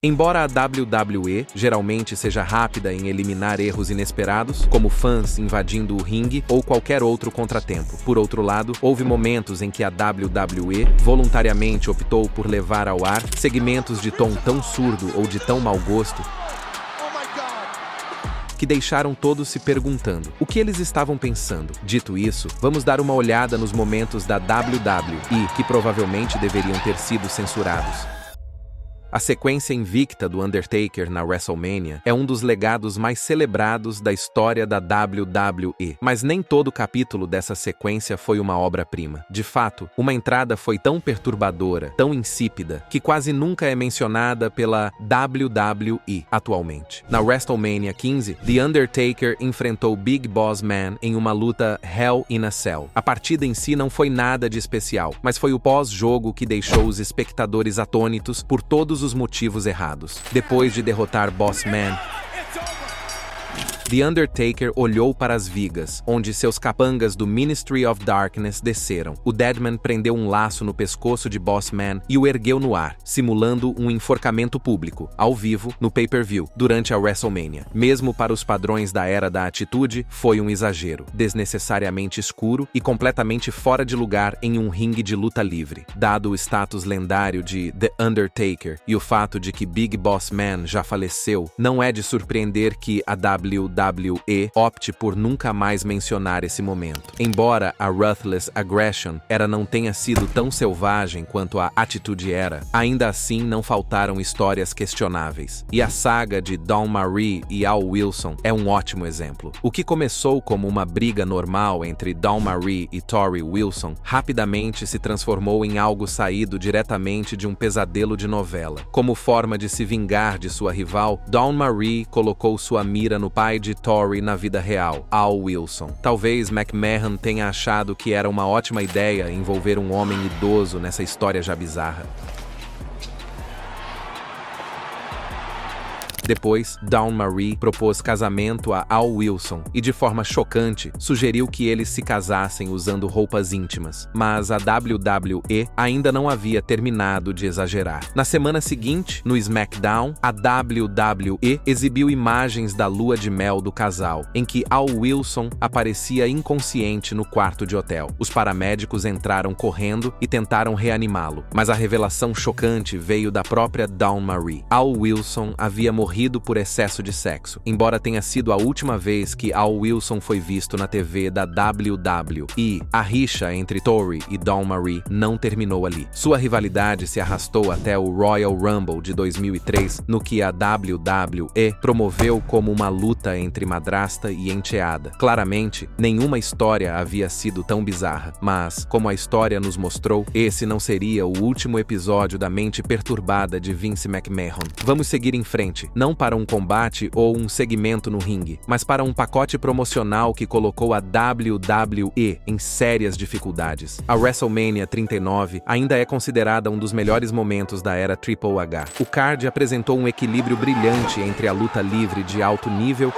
Embora a WWE geralmente seja rápida em eliminar erros inesperados, como fãs invadindo o ringue ou qualquer outro contratempo, por outro lado, houve momentos em que a WWE voluntariamente optou por levar ao ar segmentos de tom tão surdo ou de tão mau gosto que deixaram todos se perguntando o que eles estavam pensando. Dito isso, vamos dar uma olhada nos momentos da WWE que provavelmente deveriam ter sido censurados. A sequência invicta do Undertaker na WrestleMania é um dos legados mais celebrados da história da WWE, mas nem todo capítulo dessa sequência foi uma obra-prima. De fato, uma entrada foi tão perturbadora, tão insípida, que quase nunca é mencionada pela WWE atualmente. Na WrestleMania 15, The Undertaker enfrentou Big Boss Man em uma luta Hell in a Cell. A partida em si não foi nada de especial, mas foi o pós-jogo que deixou os espectadores atônitos por todos os motivos errados. Depois de derrotar Boss Man, The Undertaker olhou para as vigas, onde seus capangas do Ministry of Darkness desceram. O Deadman prendeu um laço no pescoço de Boss Man e o ergueu no ar, simulando um enforcamento público, ao vivo, no pay-per-view, durante a WrestleMania. Mesmo para os padrões da Era da Atitude, foi um exagero, desnecessariamente escuro e completamente fora de lugar em um ringue de luta livre. Dado o status lendário de The Undertaker e o fato de que Big Boss Man já faleceu, não é de surpreender que a WWE opte por nunca mais mencionar esse momento. Embora a Ruthless Aggression era não tenha sido tão selvagem quanto a Atitude era, ainda assim não faltaram histórias questionáveis. E a saga de Dawn Marie e Al Wilson é um ótimo exemplo. O que começou como uma briga normal entre Dawn Marie e Torrie Wilson rapidamente se transformou em algo saído diretamente de um pesadelo de novela. Como forma de se vingar de sua rival, Dawn Marie colocou sua mira no pai de Torrie na vida real, Al Wilson. Talvez McMahon tenha achado que era uma ótima ideia envolver um homem idoso nessa história já bizarra. Depois, Dawn Marie propôs casamento a Al Wilson e, de forma chocante, sugeriu que eles se casassem usando roupas íntimas. Mas a WWE ainda não havia terminado de exagerar. Na semana seguinte, no SmackDown, a WWE exibiu imagens da lua de mel do casal, em que Al Wilson aparecia inconsciente no quarto de hotel. Os paramédicos entraram correndo e tentaram reanimá-lo, mas a revelação chocante veio da própria Dawn Marie. Al Wilson havia morrido por excesso de sexo, embora tenha sido a última vez que Al Wilson foi visto na TV da WWE. A rixa entre Torrie e Dawn Marie não terminou ali. Sua rivalidade se arrastou até o Royal Rumble de 2003, no que a WWE promoveu como uma luta entre madrasta e enteada. Claramente, nenhuma história havia sido tão bizarra, mas, como a história nos mostrou, esse não seria o último episódio da mente perturbada de Vince McMahon. Vamos seguir em frente, não para um combate ou um segmento no ringue, mas para um pacote promocional que colocou a WWE em sérias dificuldades. A WrestleMania 39 ainda é considerada um dos melhores momentos da era Triple H. O card apresentou um equilíbrio brilhante entre a luta livre de alto nível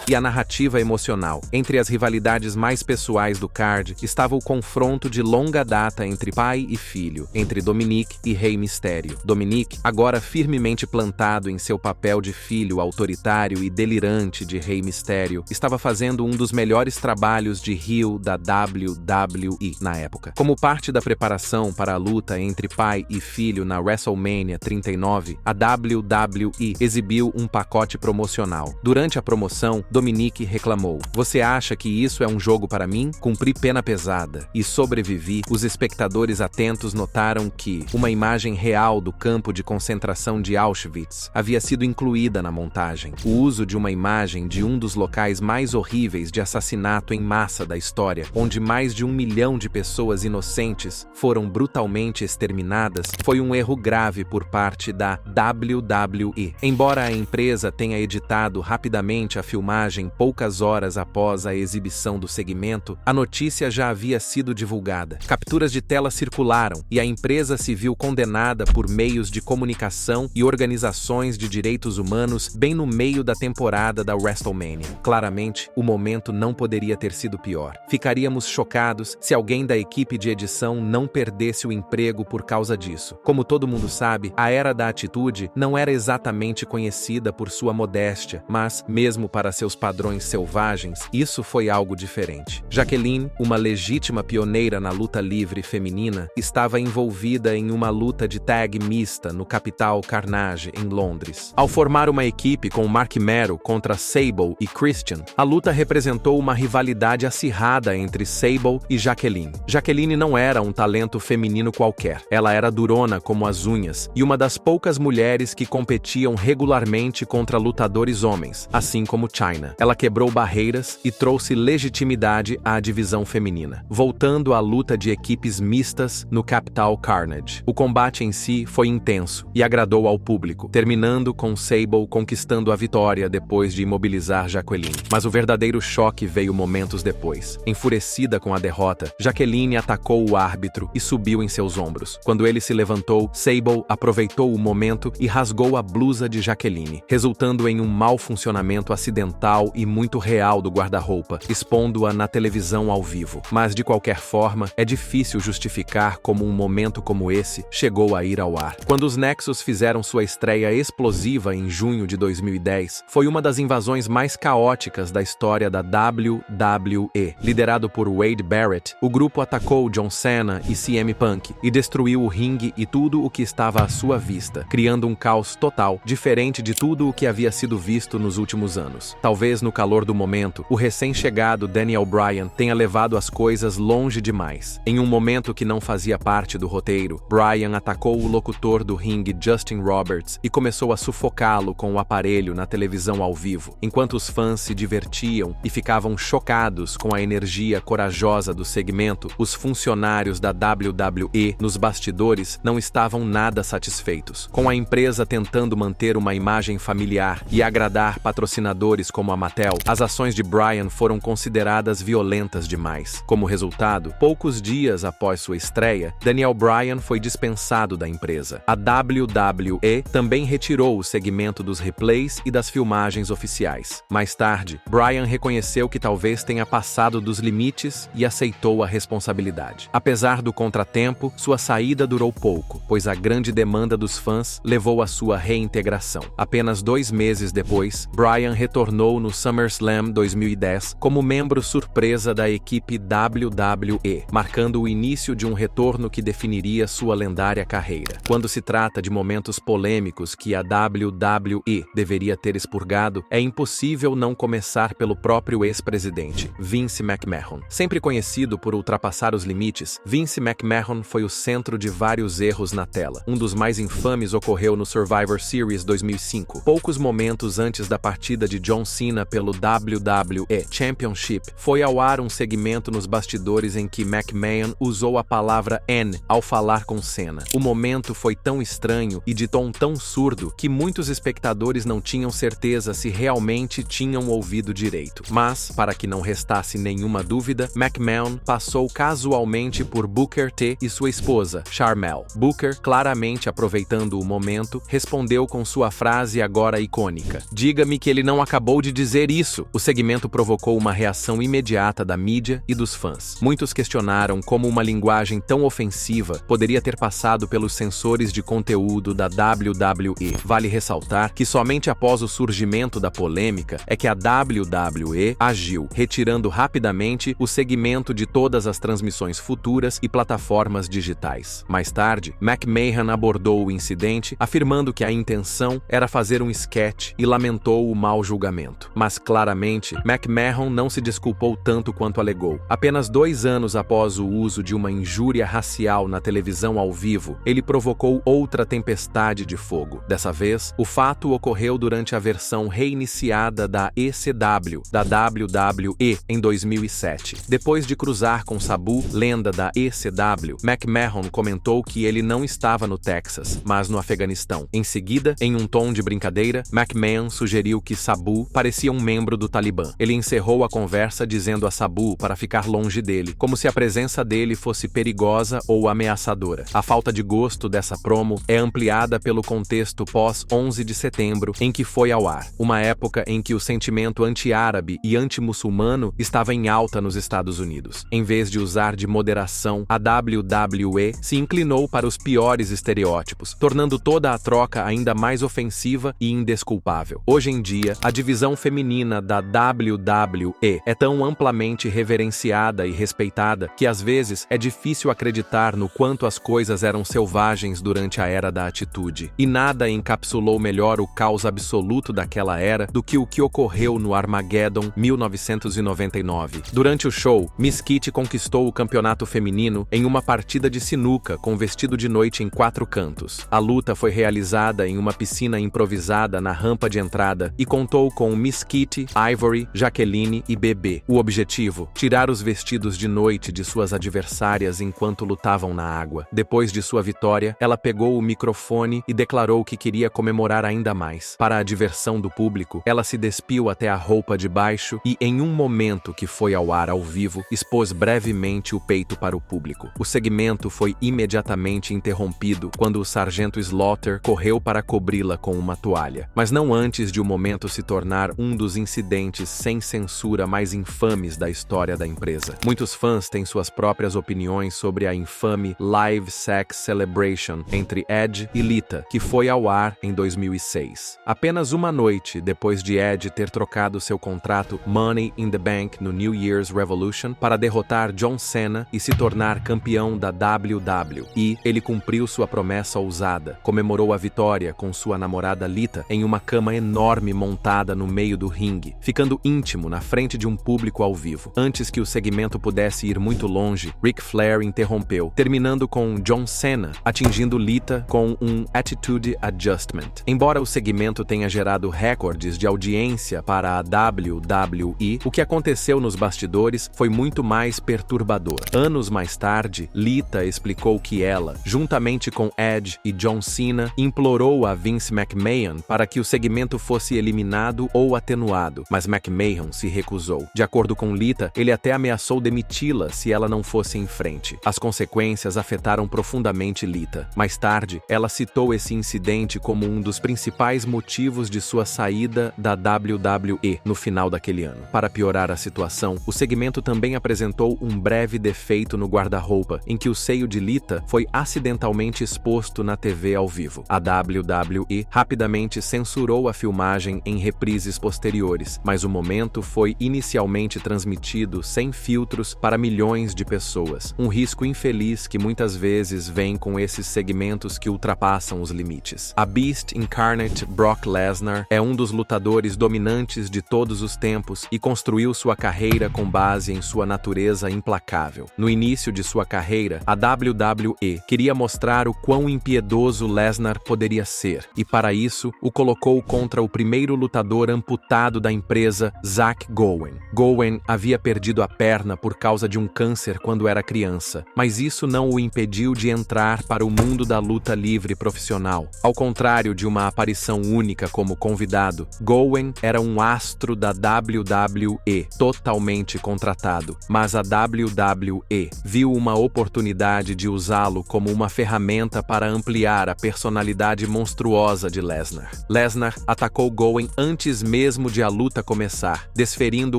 e a narrativa emocional. Entre as rivalidades mais pessoais do card estava o confronto de longa data entre pai e filho, entre Dominic e Rey Mysterio. Dominic, agora firmemente plantado em seu papel de filho autoritário e delirante de Rey Mysterio, estava fazendo um dos melhores trabalhos de heel da WWE na época. Como parte da preparação para a luta entre pai e filho na WrestleMania 39, a WWE exibiu um pacote promocional. Durante a promoção, Dominic reclamou: "Você acha que isso é um jogo para mim? Cumpri pena pesada e sobrevivi." Os espectadores atentos notaram que uma imagem real do campo de concentração de Auschwitz havia sido incluída na montagem. O uso de uma imagem de um dos locais mais horríveis de assassinato em massa da história, onde mais de 1 milhão de pessoas inocentes foram brutalmente exterminadas, foi um erro grave por parte da WWE. Embora a empresa tenha editado rapidamente a filmagem reportagem poucas horas após a exibição do segmento, a notícia já havia sido divulgada. Capturas de tela circularam e a empresa se viu condenada por meios de comunicação e organizações de direitos humanos bem no meio da temporada da WrestleMania. Claramente, o momento não poderia ter sido pior. Ficaríamos chocados se alguém da equipe de edição não perdesse o emprego por causa disso. Como todo mundo sabe, a Era da Atitude não era exatamente conhecida por sua modéstia, mas, mesmo para seus padrões selvagens, isso foi algo diferente. Jacqueline, uma legítima pioneira na luta livre feminina, estava envolvida em uma luta de tag mista no Capital Carnage, em Londres. Ao formar uma equipe com Mark Mero contra Sable e Christian, a luta representou uma rivalidade acirrada entre Sable e Jacqueline. Jacqueline não era um talento feminino qualquer. Ela era durona como as unhas e uma das poucas mulheres que competiam regularmente contra lutadores homens, assim como Chyna. Ela quebrou barreiras e trouxe legitimidade à divisão feminina, voltando à luta de equipes mistas no Capital Carnage. O combate em si foi intenso e agradou ao público, terminando com Sable conquistando a vitória depois de imobilizar Jacqueline. Mas o verdadeiro choque veio momentos depois. Enfurecida com a derrota, Jacqueline atacou o árbitro e subiu em seus ombros. Quando ele se levantou, Sable aproveitou o momento e rasgou a blusa de Jacqueline, resultando em um mau funcionamento acidental e muito real do guarda-roupa, expondo-a na televisão ao vivo. Mas, de qualquer forma, é difícil justificar como um momento como esse chegou a ir ao ar. Quando os Nexus fizeram sua estreia explosiva em junho de 2010, foi uma das invasões mais caóticas da história da WWE. Liderado por Wade Barrett, o grupo atacou John Cena e CM Punk e destruiu o ringue e tudo o que estava à sua vista, criando um caos total, diferente de tudo o que havia sido visto nos últimos anos. Talvez no calor do momento, o recém-chegado Daniel Bryan tenha levado as coisas longe demais. Em um momento que não fazia parte do roteiro, Bryan atacou o locutor do ringue Justin Roberts e começou a sufocá-lo com o aparelho na televisão ao vivo, enquanto os fãs se divertiam e ficavam chocados com a energia corajosa do segmento. Os funcionários da WWE nos bastidores não estavam nada satisfeitos. Com a empresa tentando manter uma imagem familiar e agradar patrocinadores como a Mattel, as ações de Bryan foram consideradas violentas demais. Como resultado, poucos dias após sua estreia, Daniel Bryan foi dispensado da empresa. A WWE também retirou o segmento dos replays e das filmagens oficiais. Mais tarde, Bryan reconheceu que talvez tenha passado dos limites e aceitou a responsabilidade. Apesar do contratempo, sua saída durou pouco, pois a grande demanda dos fãs levou à sua reintegração. Apenas 2 meses depois, Bryan retornou no SummerSlam 2010 como membro surpresa da equipe WWE, marcando o início de um retorno que definiria sua lendária carreira. Quando se trata de momentos polêmicos que a WWE deveria ter expurgado, é impossível não começar pelo próprio ex-presidente, Vince McMahon. Sempre conhecido por ultrapassar os limites, Vince McMahon foi o centro de vários erros na tela. Um dos mais infames ocorreu no Survivor Series 2005. Poucos momentos antes da partida de John Cena pelo WWE Championship, foi ao ar um segmento nos bastidores em que McMahon usou a palavra N ao falar com Cena. O momento foi tão estranho e de tom tão surdo que muitos espectadores não tinham certeza se realmente tinham ouvido direito. Mas, para que não restasse nenhuma dúvida, McMahon passou casualmente por Booker T e sua esposa, Sharmell. Booker, claramente aproveitando o momento, respondeu com sua frase agora icônica: "Diga-me que ele não acabou de dizer isso." O segmento provocou uma reação imediata da mídia e dos fãs. Muitos questionaram como uma linguagem tão ofensiva poderia ter passado pelos sensores de conteúdo da WWE. Vale ressaltar que somente após o surgimento da polêmica é que a WWE agiu, retirando rapidamente o segmento de todas as transmissões futuras e plataformas digitais. Mais tarde, McMahon abordou o incidente, afirmando que a intenção era fazer um sketch e lamentou o mau julgamento. Mas claramente, McMahon não se desculpou tanto quanto alegou. Apenas 2 anos após o uso de uma injúria racial na televisão ao vivo, ele provocou outra tempestade de fogo. Dessa vez, o fato ocorreu durante a versão reiniciada da ECW, da WWE, em 2007. Depois de cruzar com Sabu, lenda da ECW, McMahon comentou que ele não estava no Texas, mas no Afeganistão. Em seguida, em um tom de brincadeira, McMahon sugeriu que Sabu parecia parecia um membro do Talibã. Ele encerrou a conversa dizendo a Sabu para ficar longe dele, como se a presença dele fosse perigosa ou ameaçadora. A falta de gosto dessa promo é ampliada pelo contexto pós-11 de setembro em que foi ao ar, uma época em que o sentimento anti-árabe e anti-muçulmano estava em alta nos Estados Unidos. Em vez de usar de moderação, a WWE se inclinou para os piores estereótipos, tornando toda a troca ainda mais ofensiva e indesculpável. Hoje em dia, a divisão feminina da WWE é tão amplamente reverenciada e respeitada que às vezes é difícil acreditar no quanto as coisas eram selvagens durante a era da atitude. E nada encapsulou melhor o caos absoluto daquela era do que o que ocorreu no Armageddon 1999. Durante o show, Miss Kitty conquistou o campeonato feminino em uma partida de sinuca com vestido de noite em 4 cantos. A luta foi realizada em uma piscina improvisada na rampa de entrada e contou com Miss Kitty, Ivory, Jaqueline e Bebê. O objetivo? Tirar os vestidos de noite de suas adversárias enquanto lutavam na água. Depois de sua vitória, ela pegou o microfone e declarou que queria comemorar ainda mais. Para a diversão do público, ela se despiu até a roupa de baixo e, em um momento que foi ao ar ao vivo, expôs brevemente o peito para o público. O segmento foi imediatamente interrompido quando o sargento Slaughter correu para cobri-la com uma toalha. Mas não antes de o momento se tornar um dos incidentes sem censura mais infames da história da empresa. Muitos fãs têm suas próprias opiniões sobre a infame Live Sex Celebration entre Edge e Lita, que foi ao ar em 2006. Apenas uma noite depois de Edge ter trocado seu contrato Money in the Bank no New Year's Revolution para derrotar John Cena e se tornar campeão da WWE, ele cumpriu sua promessa ousada, comemorou a vitória com sua namorada Lita em uma cama enorme montada no meio do ringue, ficando íntimo na frente de um público ao vivo. Antes que o segmento pudesse ir muito longe, Ric Flair interrompeu, terminando com John Cena atingindo Lita com um Attitude Adjustment. Embora o segmento tenha gerado recordes de audiência para a WWE, o que aconteceu nos bastidores foi muito mais perturbador. Anos mais tarde, Lita explicou que ela, juntamente com Edge e John Cena, implorou a Vince McMahon para que o segmento fosse eliminado ou atenuado, mas McMahon se recusou. De acordo com Lita, ele até ameaçou demiti-la se ela não fosse em frente. As consequências afetaram profundamente Lita. Mais tarde, ela citou esse incidente como um dos principais motivos de sua saída da WWE no final daquele ano. Para piorar a situação, o segmento também apresentou um breve defeito no guarda-roupa, em que o seio de Lita foi acidentalmente exposto na TV ao vivo. A WWE rapidamente censurou a filmagem em reprises posteriores, mas o momento foi inicialmente transmitido sem filtros para milhões de pessoas. Um risco infeliz que muitas vezes vem com esses segmentos que ultrapassam os limites. A Beast Incarnate Brock Lesnar é um dos lutadores dominantes de todos os tempos e construiu sua carreira com base em sua natureza implacável. No início de sua carreira, a WWE queria mostrar o quão impiedoso Lesnar poderia ser, e para isso o colocou contra o primeiro lutador amputado da empresa, Zach Gowen. Gowen havia perdido a perna por causa de um câncer quando era criança, mas isso não o impediu de entrar para o mundo da luta livre profissional. Ao contrário de uma aparição única como convidado, Gowen era um astro da WWE, totalmente contratado, mas a WWE viu uma oportunidade de usá-lo como uma ferramenta para ampliar a personalidade monstruosa de Lesnar. Lesnar atacou Gowen antes mesmo de a luta começar, desferindo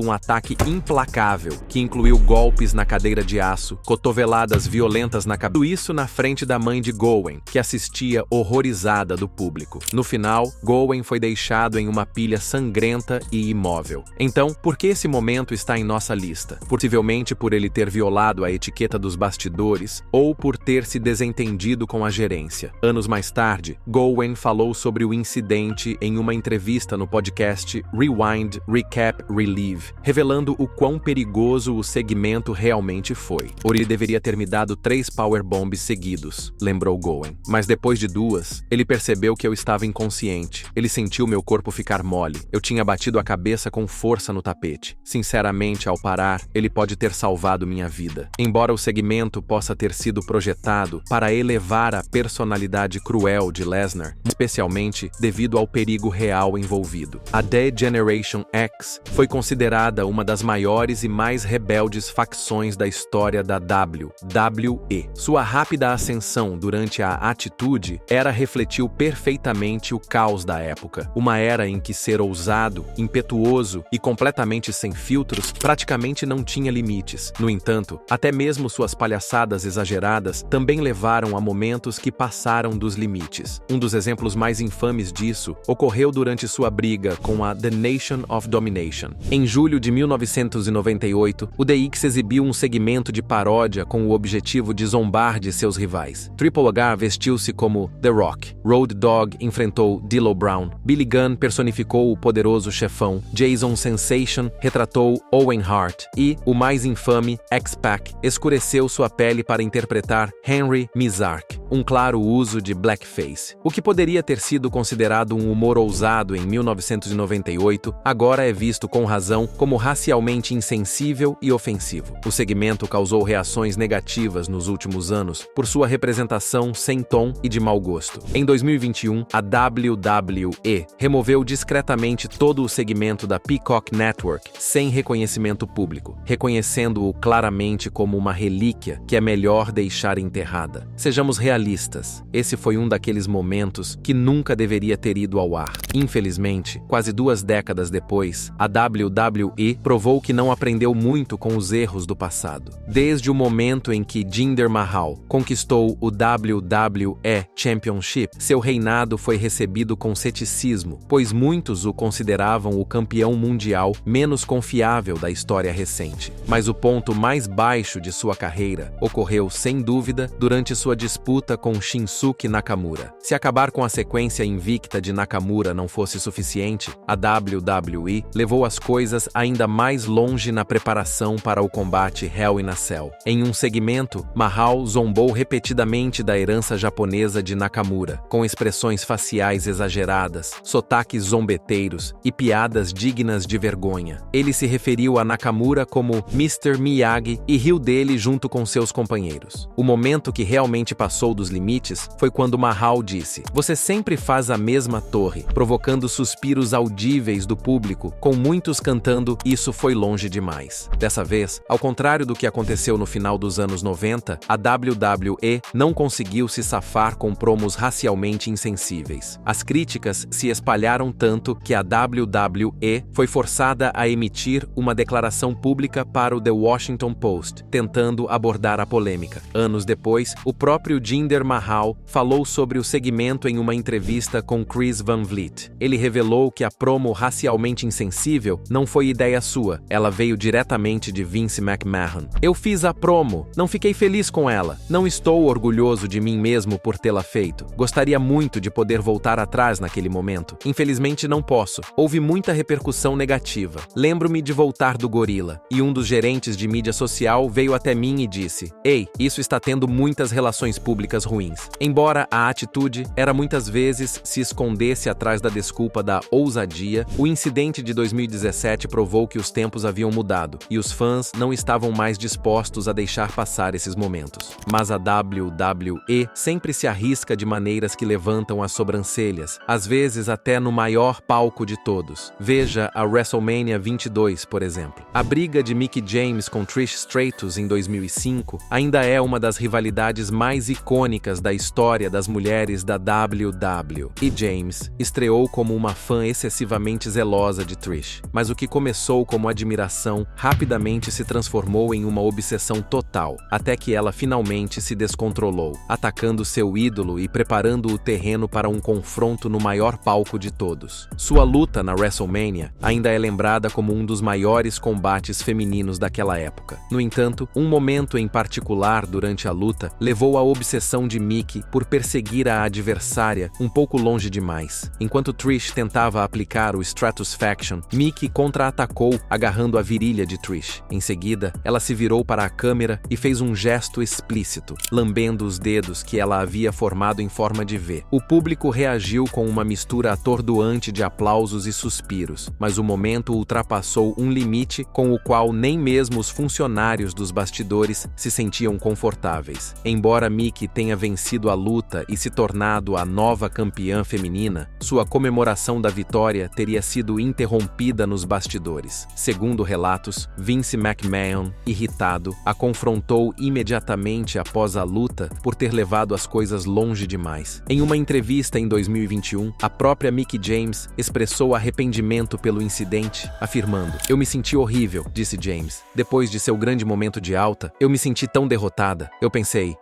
um ataque implacável que incluiu golpes na cadeira de aço, cotoveladas violentas na cabeça. Tudo isso na frente da mãe de Gowen, que assistia horrorizada do público. No final, Gowen foi deixado em uma pilha sangrenta e imóvel. Então, por que esse momento está em nossa lista? Possivelmente por ele ter violado a etiqueta dos bastidores ou por ter se desentendido com a gerência. Anos mais tarde, Gowen falou sobre o incidente em uma entrevista no podcast Rewind, Recap, Relive, revelando o quão perigoso o segmento realmente foi. Ele deveria ter me dado 3 powerbombs seguidos, lembrou Gowen. Mas depois de 2, ele percebeu que eu estava inconsciente. Ele sentiu meu corpo ficar mole. Eu tinha batido a cabeça com força no tapete. Sinceramente, ao parar, ele pode ter salvado minha vida. Embora o segmento possa ter sido projetado para elevar a personalidade cruel de Lesnar, especialmente devido ao perigo real envolvido. A WWE Generation X foi considerada uma das maiores e mais rebeldes facções da história da WWE. Sua rápida ascensão durante a Attitude Era refletiu perfeitamente o caos da época, uma era em que ser ousado, impetuoso e completamente sem filtros praticamente não tinha limites. No entanto, até mesmo suas palhaçadas exageradas também levaram a momentos que passaram dos limites. Um dos exemplos mais infames disso ocorreu durante sua briga com a The Nation of Domination. Em julho de 1998, o DX exibiu um segmento de paródia com o objetivo de zombar de seus rivais. Triple H vestiu-se como The Rock, Road Dogg enfrentou D'Lo Brown, Billy Gunn personificou o poderoso chefão, Jason Sensation retratou Owen Hart e, o mais infame, X-Pac, escureceu sua pele para interpretar Henry Mizark, um claro uso de blackface. O que poderia ter sido considerado um humor ousado em 1998, agora é visto com razão como racialmente insensível e ofensivo. O segmento causou reações negativas nos últimos anos por sua representação sem tom e de mau gosto. Em 2021, a WWE removeu discretamente todo o segmento da Peacock Network sem reconhecimento público, reconhecendo-o claramente como uma relíquia que é melhor deixar enterrada. Sejamos realistas, esse foi um daqueles momentos que nunca deveria ter ido ao ar. Infelizmente, quase 2 décadas depois, a WWE provou que não aprendeu muito com os erros do passado. Desde o momento em que Jinder Mahal conquistou o WWE Championship, seu reinado foi recebido com ceticismo, pois muitos o consideravam o campeão mundial menos confiável da história recente. Mas o ponto mais baixo de sua carreira ocorreu, sem dúvida, durante sua disputa com Shinsuke Nakamura. Se acabar com a sequência invicta de Nakamura não fosse suficiente, a WWE levou as coisas ainda mais longe na preparação para o combate Hell in a Cell. Em um segmento, Mahal zombou repetidamente da herança japonesa de Nakamura, com expressões faciais exageradas, sotaques zombeteiros e piadas dignas de vergonha. Ele se referiu a Nakamura como Mr. Miyagi e riu dele junto com seus companheiros. O momento que realmente passou dos limites foi quando Mahal disse: "Você sempre faz a mesma torre", provocando suspiros audíveis do público, com muitos cantando "Isso foi longe demais". Dessa vez, ao contrário do que aconteceu no final dos anos 90, a WWE não conseguiu se safar com promos racialmente insensíveis. As críticas se espalharam tanto que a WWE foi forçada a emitir uma declaração pública para o The Washington Post, tentando abordar a polêmica. Anos depois, o próprio Jinder Mahal falou sobre o segmento em uma entrevista com Chris Van Vliet. Ele revelou que a promo racialmente insensível não foi ideia sua, ela veio diretamente de Vince McMahon. "Eu fiz a promo, não fiquei feliz com ela, não estou orgulhoso de mim mesmo por tê-la feito. Gostaria muito de poder voltar atrás naquele momento. Infelizmente não posso. Houve muita repercussão negativa. Lembro-me de voltar do Gorila, e um dos gerentes de mídia social veio até mim e disse: 'Ei, isso está tendo muitas relações públicas ruins'. Embora a atitude era muitas vezes se escondesse atrás da desculpa da ousadia, o incidente de 2017 provou que os tempos haviam mudado, e os fãs não estavam mais dispostos a deixar passar esses momentos. Mas a WWE sempre se arrisca de maneiras que levantam as sobrancelhas, às vezes até no maior palco de todos. Veja a WrestleMania 22, por exemplo. A briga de Mickie James com Trish Stratus em 2005 ainda é uma das rivalidades mais icônicas da história das mulheres da WWE. E James estreou como uma fã excessivamente zelosa de Trish, mas o que começou como admiração rapidamente se transformou em uma obsessão total, até que ela finalmente se descontrolou, atacando seu ídolo e preparando o terreno para um confronto no maior palco de todos. Sua luta na WrestleMania ainda é lembrada como um dos maiores combates femininos daquela época. No entanto, um momento em particular durante a luta levou à obsessão de Mickie por perseguir a adversária um pouco longe demais. Enquanto Trish tentava aplicar o Stratusfaction, Mickie contra-atacou agarrando a virilha de Trish. Em seguida, ela se virou para a câmera e fez um gesto explícito, lambendo os dedos que ela havia formado em forma de V. O público reagiu com uma mistura atordoante de aplausos e suspiros, mas o momento ultrapassou um limite com o qual nem mesmo os funcionários dos bastidores se sentiam confortáveis. Embora Mickie tenha vencido a luta e se tornado a nova campeã feminina, sua comemoração da vitória cerimônia teria sido interrompida nos bastidores. Segundo relatos, Vince McMahon, irritado, a confrontou imediatamente após a luta por ter levado as coisas longe demais. Em uma entrevista em 2021, a própria Mickie James expressou arrependimento pelo incidente, afirmando: "Eu me senti horrível", disse James. "Depois de seu grande momento de alta, eu me senti tão derrotada. Eu pensei,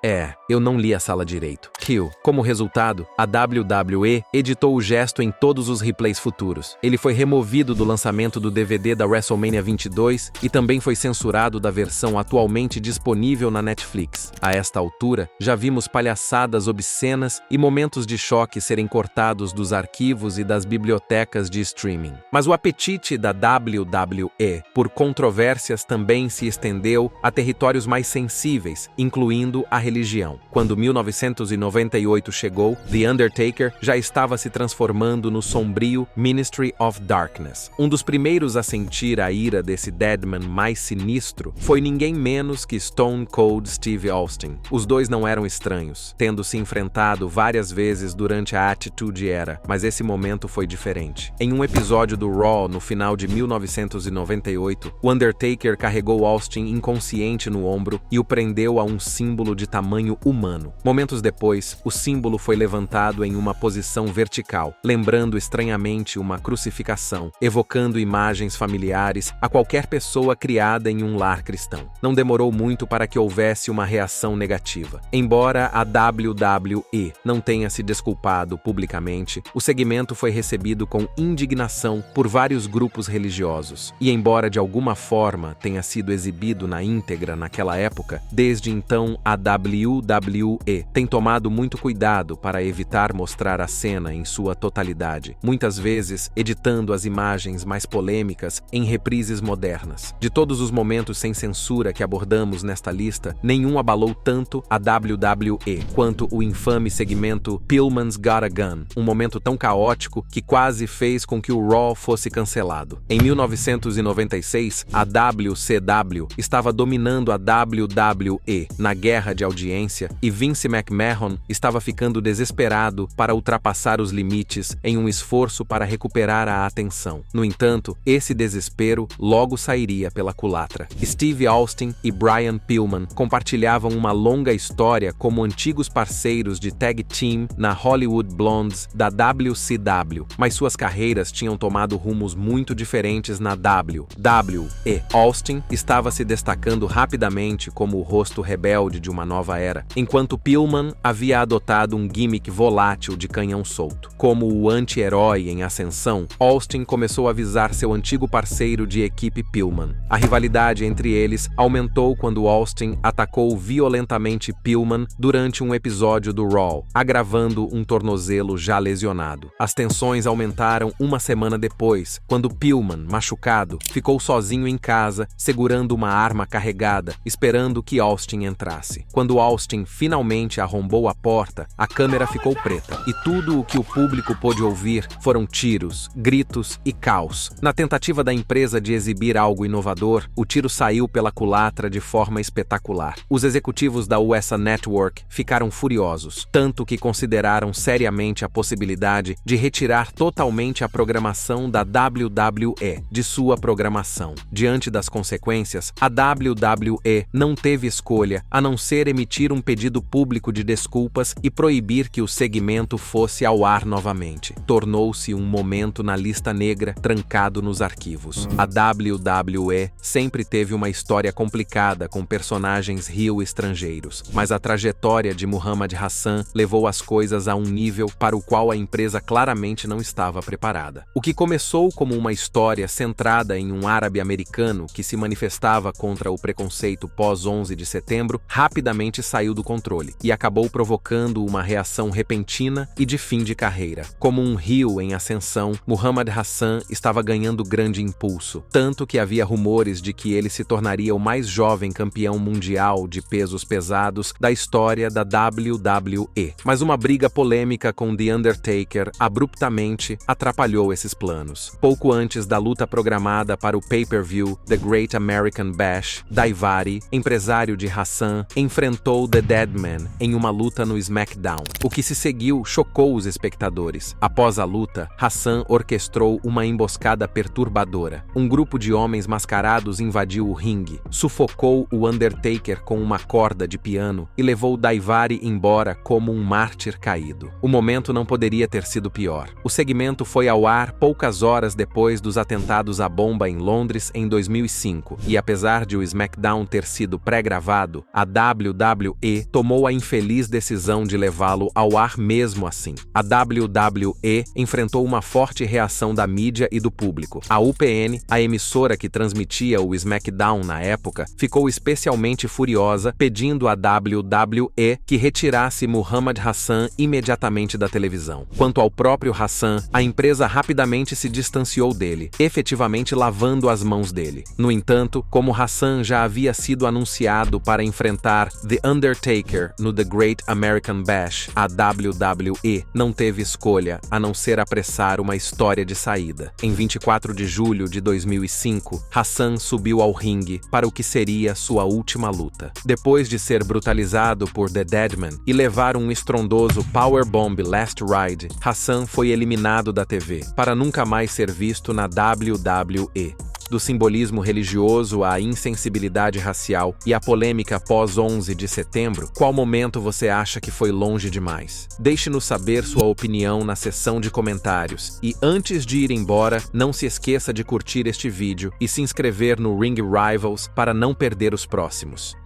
eu não li a sala direito." Hill. Como resultado, a WWE editou o gesto em todos os replays futuros. Ele foi removido do lançamento do DVD da WrestleMania 22 e também foi censurado da versão atualmente disponível na Netflix. A esta altura, já vimos palhaçadas obscenas e momentos de choque serem cortados dos arquivos e das bibliotecas de streaming. Mas o apetite da WWE por controvérsias também se estendeu a territórios mais sensíveis, incluindo a religião. Quando 1998 chegou, The Undertaker já estava se transformando no sombrio Ministry of Darkness. Um dos primeiros a sentir a ira desse Deadman mais sinistro foi ninguém menos que Stone Cold Steve Austin. Os dois não eram estranhos, tendo se enfrentado várias vezes durante a Attitude Era, mas esse momento foi diferente. Em um episódio do Raw no final de 1998, o Undertaker carregou Austin inconsciente no ombro e o prendeu a um símbolo de tamanho humano. Momentos depois, o símbolo foi levantado em uma posição vertical, lembrando estranhamente uma crucificação, evocando imagens familiares a qualquer pessoa criada em um lar cristão. Não demorou muito para que houvesse uma reação negativa. Embora a WWE não tenha se desculpado publicamente, o segmento foi recebido com indignação por vários grupos religiosos. E embora de alguma forma tenha sido exibido na íntegra naquela época, desde então a WWE tem tomado muito cuidado para evitar mostrar a cena em sua totalidade, muitas vezes editando as imagens mais polêmicas em reprises modernas. De todos os momentos sem censura que abordamos nesta lista, nenhum abalou tanto a WWE quanto o infame segmento Pillman's Got a Gun, um momento tão caótico que quase fez com que o Raw fosse cancelado. Em 1996, a WCW estava dominando a WWE na guerra de audiência e Vince McMahon estava ficando desesperado para ultrapassar os limites em um esforço para recuperar a atenção. No entanto, esse desespero logo sairia pela culatra. Steve Austin e Brian Pillman compartilhavam uma longa história como antigos parceiros de tag team na Hollywood Blondes da WCW, mas suas carreiras tinham tomado rumos muito diferentes na WWE. Austin estava se destacando rapidamente como o rosto rebelde de uma nova era, enquanto Pillman havia adotado um gimmick volátil de canhão solto. Como o anti-herói em ascensão, Austin começou a avisar seu antigo parceiro de equipe Pillman. A rivalidade entre eles aumentou quando Austin atacou violentamente Pillman durante um episódio do Raw, agravando um tornozelo já lesionado. As tensões aumentaram uma semana depois, quando Pillman, machucado, ficou sozinho em casa, segurando uma arma carregada, esperando que Austin entrasse. Quando Austin finalmente arrombou a porta, a câmera ficou preta, e tudo o que o público pôde ouvir foram tiros, gritos e caos. Na tentativa da empresa de exibir algo inovador, o tiro saiu pela culatra de forma espetacular. Os executivos da USA Network ficaram furiosos, tanto que consideraram seriamente a possibilidade de retirar totalmente a programação da WWE de sua programação. Diante das consequências, a WWE não teve escolha a não ser emitir um pedido público de desculpas e proibir que o segmento fosse ao ar novamente. Tornou-se um momento na lista negra trancado nos arquivos. A WWE sempre teve uma história complicada com personagens heel estrangeiros, mas a trajetória de Muhammad Hassan levou as coisas a um nível para o qual a empresa claramente não estava preparada. O que começou como uma história centrada em um árabe americano que se manifestava contra o preconceito pós-11 de setembro, rapidamente saiu do controle e acabou provocando uma reação repentina e de fim de carreira. Como um heel em ascensão, Muhammad Hassan estava ganhando grande impulso, tanto que havia rumores de que ele se tornaria o mais jovem campeão mundial de pesos pesados da história da WWE. Mas uma briga polêmica com The Undertaker abruptamente atrapalhou esses planos. Pouco antes da luta programada para o pay-per-view The Great American Bash, Daivari, empresário de Hassan, enfrentou The Deadman em uma luta no SmackDown. O que se seguiu chocou os espectadores. Após a luta, Hassan Hassan orquestrou uma emboscada perturbadora. Um grupo de homens mascarados invadiu o ringue, sufocou o Undertaker com uma corda de piano e levou Daivari embora como um mártir caído. O momento não poderia ter sido pior. O segmento foi ao ar poucas horas depois dos atentados à bomba em Londres em 2005, e apesar de o SmackDown ter sido pré-gravado, a WWE tomou a infeliz decisão de levá-lo ao ar mesmo assim. A WWE enfrentou uma forte reação da mídia e do público. A UPN, a emissora que transmitia o SmackDown na época, ficou especialmente furiosa, pedindo à WWE que retirasse Muhammad Hassan imediatamente da televisão. Quanto ao próprio Hassan, a empresa rapidamente se distanciou dele, efetivamente lavando as mãos dele. No entanto, como Hassan já havia sido anunciado para enfrentar The Undertaker no The Great American Bash, a WWE não teve escolha a não ser apressar uma história de saída. Em 24 de julho de 2005, Hassan subiu ao ringue para o que seria sua última luta. Depois de ser brutalizado por The Deadman e levar um estrondoso Powerbomb Last Ride, Hassan foi eliminado da TV, para nunca mais ser visto na WWE. Do simbolismo religioso à insensibilidade racial e à polêmica pós-11 de setembro, qual momento você acha que foi longe demais? Deixe-nos saber sua opinião na seção de comentários e, antes de ir embora, não se esqueça de curtir este vídeo e se inscrever no Ring Rivals para não perder os próximos.